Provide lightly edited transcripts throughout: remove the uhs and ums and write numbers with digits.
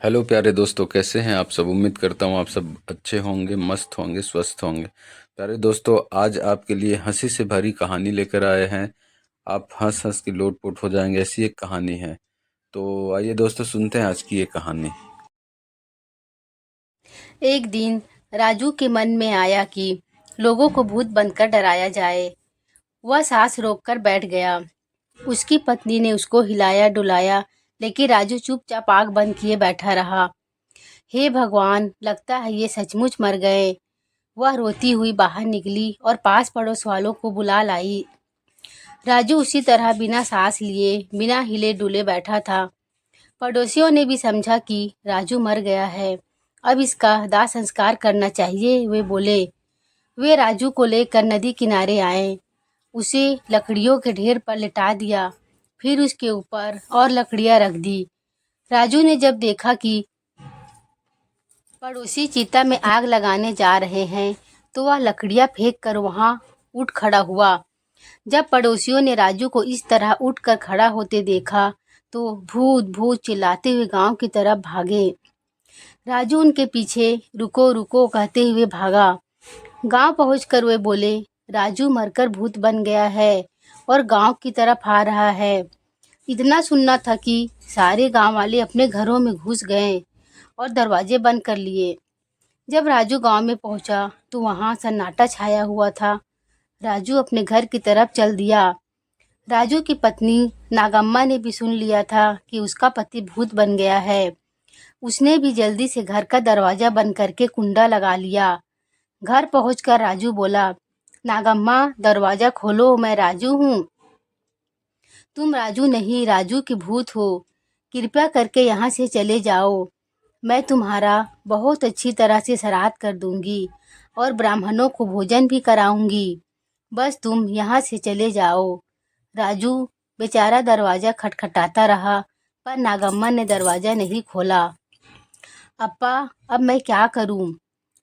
Hello प्यारे दोस्तों, कैसे हैं आप सब। उम्मीद करता हूँ आप सब अच्छे होंगे, मस्त होंगे, स्वस्थ होंगे। प्यारे दोस्तों, आज आपके लिए हंसी से भरी कहानी लेकर आए हैं। आप हंस हंस के लोटपोट हो जाएंगे, ऐसी एक कहानी है। तो आइए दोस्तों, सुनते हैं आज की ये कहानी। एक दिन राजू के मन में आया कि लोगों को भूत बनकर डराया जाए। वह सांस रोककर बैठ गया। उसकी पत्नी ने उसको हिलाया डुलाया, लेकिन राजू चुपचाप आंख बंद किए बैठा रहा। हे भगवान, लगता है ये सचमुच मर गए। वह रोती हुई बाहर निकली और पास पड़ोस वालों को बुला लाई। राजू उसी तरह बिना सांस लिए, बिना हिले डुले बैठा था। पड़ोसियों ने भी समझा कि राजू मर गया है, अब इसका दाह संस्कार करना चाहिए। वे बोले। वे राजू को लेकर नदी किनारे आए। उसे लकड़ियों के ढेर पर लिटा दिया, फिर उसके ऊपर और लकड़ियां रख दी। राजू ने जब देखा कि पड़ोसी चिता में आग लगाने जा रहे हैं, तो वह लकड़ियां फेंक कर वहां उठ खड़ा हुआ। जब पड़ोसियों ने राजू को इस तरह उठकर खड़ा होते देखा, तो भूत भूत चिल्लाते हुए गांव की तरफ भागे। राजू उनके पीछे रुको रुको कहते हुए भागा। गांव पहुंचकर वे बोले, राजू मरकर भूत बन गया है और गांव की तरफ आ रहा है। इतना सुनना था कि सारे गांव वाले अपने घरों में घुस गए और दरवाजे बंद कर लिए। जब राजू गांव में पहुंचा तो वहां सन्नाटा छाया हुआ था। राजू अपने घर की तरफ चल दिया। राजू की पत्नी नागम्मा ने भी सुन लिया था कि उसका पति भूत बन गया है। उसने भी जल्दी से घर का दरवाजा बंद करके कुंडा लगा लिया। घर पहुंचकर राजू बोला, नागम्मा दरवाजा खोलो, मैं राजू हूँ। तुम राजू नहीं, राजू की भूत हो। कृपया करके यहाँ से चले जाओ। मैं तुम्हारा बहुत अच्छी तरह से श्राद्ध कर दूंगी और ब्राह्मणों को भोजन भी कराऊंगी। बस तुम यहाँ से चले जाओ। राजू बेचारा दरवाजा खटखटाता रहा, पर नागम्मा ने दरवाजा नहीं खोला। अप्पा, अब मैं क्या करूं?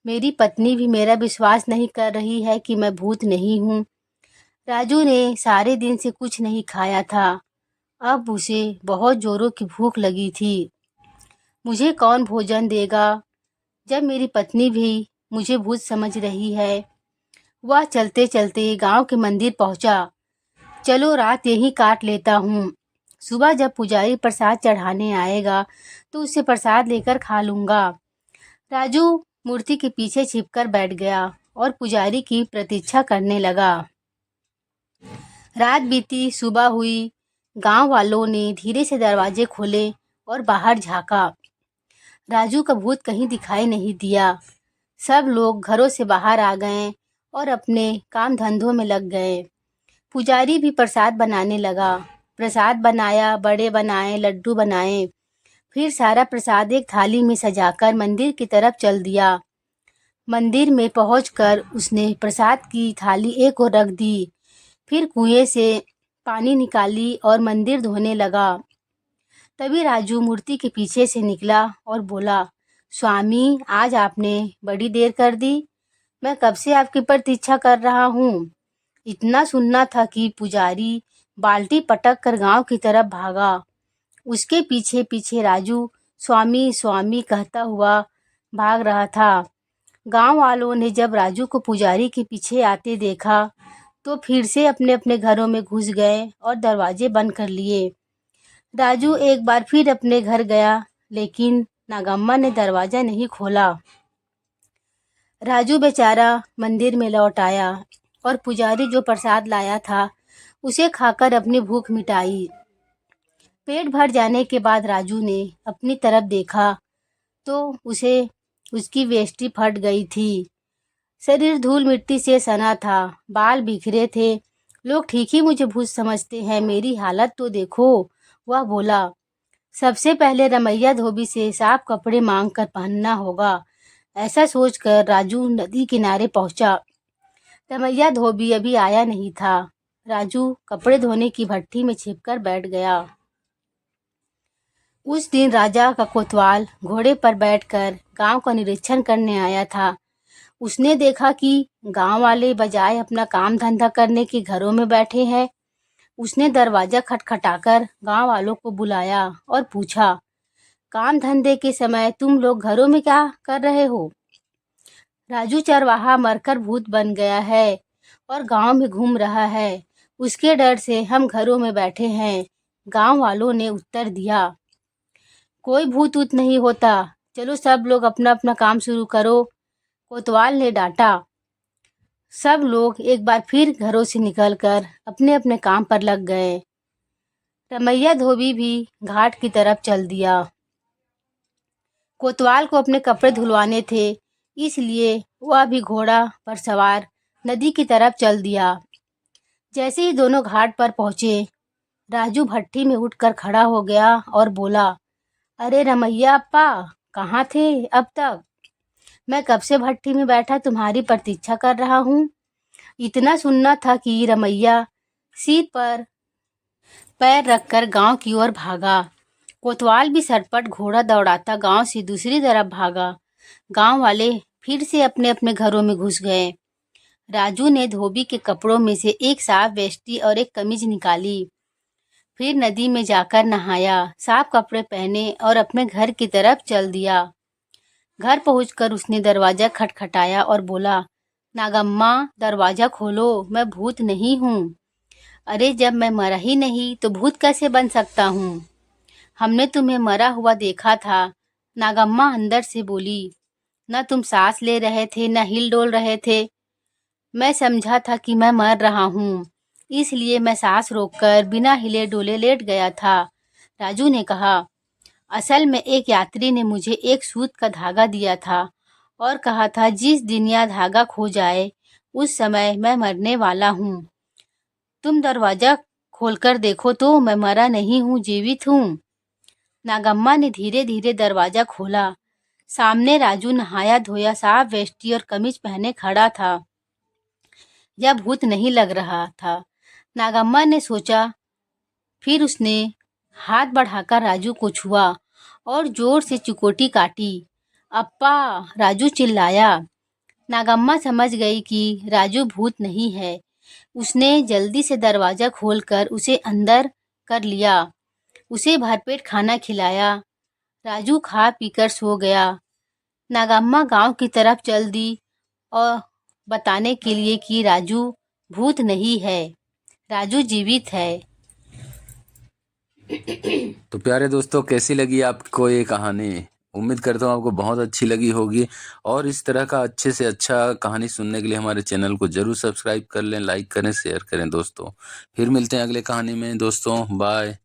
मेरी पत्नी भी मेरा विश्वास नहीं कर रही है कि मैं भूत नहीं हूँ। राजू ने सारे दिन से कुछ नहीं खाया था। अब उसे बहुत जोरों की भूख लगी थी। मुझे कौन भोजन देगा जब मेरी पत्नी भी मुझे भूत समझ रही है? वह चलते चलते गांव के मंदिर पहुंचा। चलो रात यहीं काट लेता हूँ। सुबह जब पुजारी प्रसाद चढ़ाने आएगा तो उससे प्रसाद लेकर खा लूंगा। राजू मूर्ति के पीछे छिपकर बैठ गया और पुजारी की प्रतीक्षा करने लगा। रात बीती, सुबह हुई। गांव वालों ने धीरे से दरवाजे खोले और बाहर झांका। राजू का भूत कहीं दिखाई नहीं दिया। सब लोग घरों से बाहर आ गए और अपने काम धंधों में लग गए। पुजारी भी प्रसाद बनाने लगा। प्रसाद बनाया, बड़े बनाए, लड्डू बनाए। फिर सारा प्रसाद एक थाली में सजाकर मंदिर की तरफ चल दिया। मंदिर में पहुंचकर उसने प्रसाद की थाली एक ओर रख दी। फिर कुएं से पानी निकाली और मंदिर धोने लगा। तभी राजू मूर्ति के पीछे से निकला और बोला, स्वामी, आज आपने बड़ी देर कर दी। मैं कब से आपकी प्रतीक्षा कर रहा हूँ। इतना सुनना था कि पुजारी बाल्टी पटक कर गांव की तरफ भागा। उसके पीछे पीछे राजू स्वामी स्वामी कहता हुआ भाग रहा था। गांव वालों ने जब राजू को पुजारी के पीछे आते देखा तो फिर से अपने अपने घरों में घुस गए और दरवाजे बंद कर लिए। राजू एक बार फिर अपने घर गया, लेकिन नागम्मा ने दरवाजा नहीं खोला। राजू बेचारा मंदिर में लौट आया और पुजारी जो प्रसाद लाया था उसे खाकर अपनी भूख मिटाई। पेट भर जाने के बाद राजू ने अपनी तरफ देखा तो उसे उसकी वेष्टी फट गई थी। शरीर धूल मिट्टी से सना था, बाल बिखरे थे। लोग ठीक ही मुझे भूत समझते हैं, मेरी हालत तो देखो। वह बोला। सबसे पहले रमैया धोबी से साफ कपड़े मांग कर पहनना होगा। ऐसा सोचकर राजू नदी किनारे पहुंचा। रमैया धोबी अभी आया नहीं था। राजू कपड़े धोने की भट्ठी में छिपकर बैठ गया। उस दिन राजा का कोतवाल घोड़े पर बैठकर गांव का निरीक्षण करने आया था। उसने देखा कि गांव वाले बजाय अपना काम धंधा करने के घरों में बैठे हैं। उसने दरवाजा खटखटाकर गांव वालों को बुलाया और पूछा, काम धंधे के समय तुम लोग घरों में क्या कर रहे हो? राजू चरवाहा मरकर भूत बन गया है और गांव में घूम रहा है। उसके डर से हम घरों में बैठे हैं। गांव वालों ने उत्तर दिया। कोई भूत ऊत नहीं होता। चलो सब लोग अपना अपना काम शुरू करो, कोतवाल ने डांटा। सब लोग एक बार फिर घरों से निकलकर अपने अपने काम पर लग गए। रमैया धोबी भी घाट की तरफ चल दिया। कोतवाल को अपने कपड़े धुलवाने थे, इसलिए वह भी घोड़ा पर सवार नदी की तरफ चल दिया। जैसे ही दोनों घाट पर पहुंचे, राजू भट्ठी में उठकर खड़ा हो गया और बोला, अरे रमैया अप्पा, कहाँ थे अब तक? मैं कब से भट्ठी में बैठा तुम्हारी प्रतीक्षा कर रहा हूँ। इतना सुनना था कि रमैया सिर पर पैर रखकर गांव की ओर भागा। कोतवाल भी सरपट घोड़ा दौड़ाता गांव से दूसरी तरफ भागा। गांव वाले फिर से अपने अपने घरों में घुस गए। राजू ने धोबी के कपड़ों में से एक साफ वेष्टी और एक कमीज निकाली। फिर नदी में जाकर नहाया, साफ कपड़े पहने और अपने घर की तरफ चल दिया। घर पहुंचकर उसने दरवाजा खटखटाया और बोला, नागम्मा दरवाजा खोलो, मैं भूत नहीं हूँ। अरे जब मैं मरा ही नहीं तो भूत कैसे बन सकता हूँ? हमने तुम्हें मरा हुआ देखा था। नागम्मा अंदर से बोली। न तुम सांस ले रहे थे न हिल डोल रहे थे। मैं समझा था कि मैं मर रहा हूँ, इसलिए मैं सांस रोककर बिना हिले डोले लेट गया था। राजू ने कहा, असल में एक यात्री ने मुझे एक सूत का धागा दिया था और कहा था जिस दिन यह धागा खो जाए उस समय मैं मरने वाला हूँ। तुम दरवाजा खोलकर देखो तो मैं मरा नहीं हूँ, जीवित हूँ। नागम्मा ने धीरे धीरे दरवाजा खोला। सामने राजू नहाया धोया साफ वेष्टी और कमीज पहने खड़ा था। यह भूत नहीं लग रहा था। नागम्मा ने सोचा। फिर उसने हाथ बढ़ाकर राजू को छुआ और जोर से चिकोटी काटी। अप्पा, राजू चिल्लाया। नागम्मा समझ गई कि राजू भूत नहीं है। उसने जल्दी से दरवाजा खोलकर उसे अंदर कर लिया। उसे भरपेट खाना खिलाया। राजू खा पीकर सो गया। नागम्मा गांव की तरफ चल दी और बताने के लिए कि राजू भूत नहीं है, राजू जीवित है। तो प्यारे दोस्तों, कैसी लगी आपको ये कहानी? उम्मीद करता हूँ आपको बहुत अच्छी लगी होगी। और इस तरह का अच्छे से अच्छा कहानी सुनने के लिए हमारे चैनल को जरूर सब्सक्राइब कर लें, लाइक करें, शेयर करें दोस्तों। फिर मिलते हैं अगले कहानी में दोस्तों। बाय।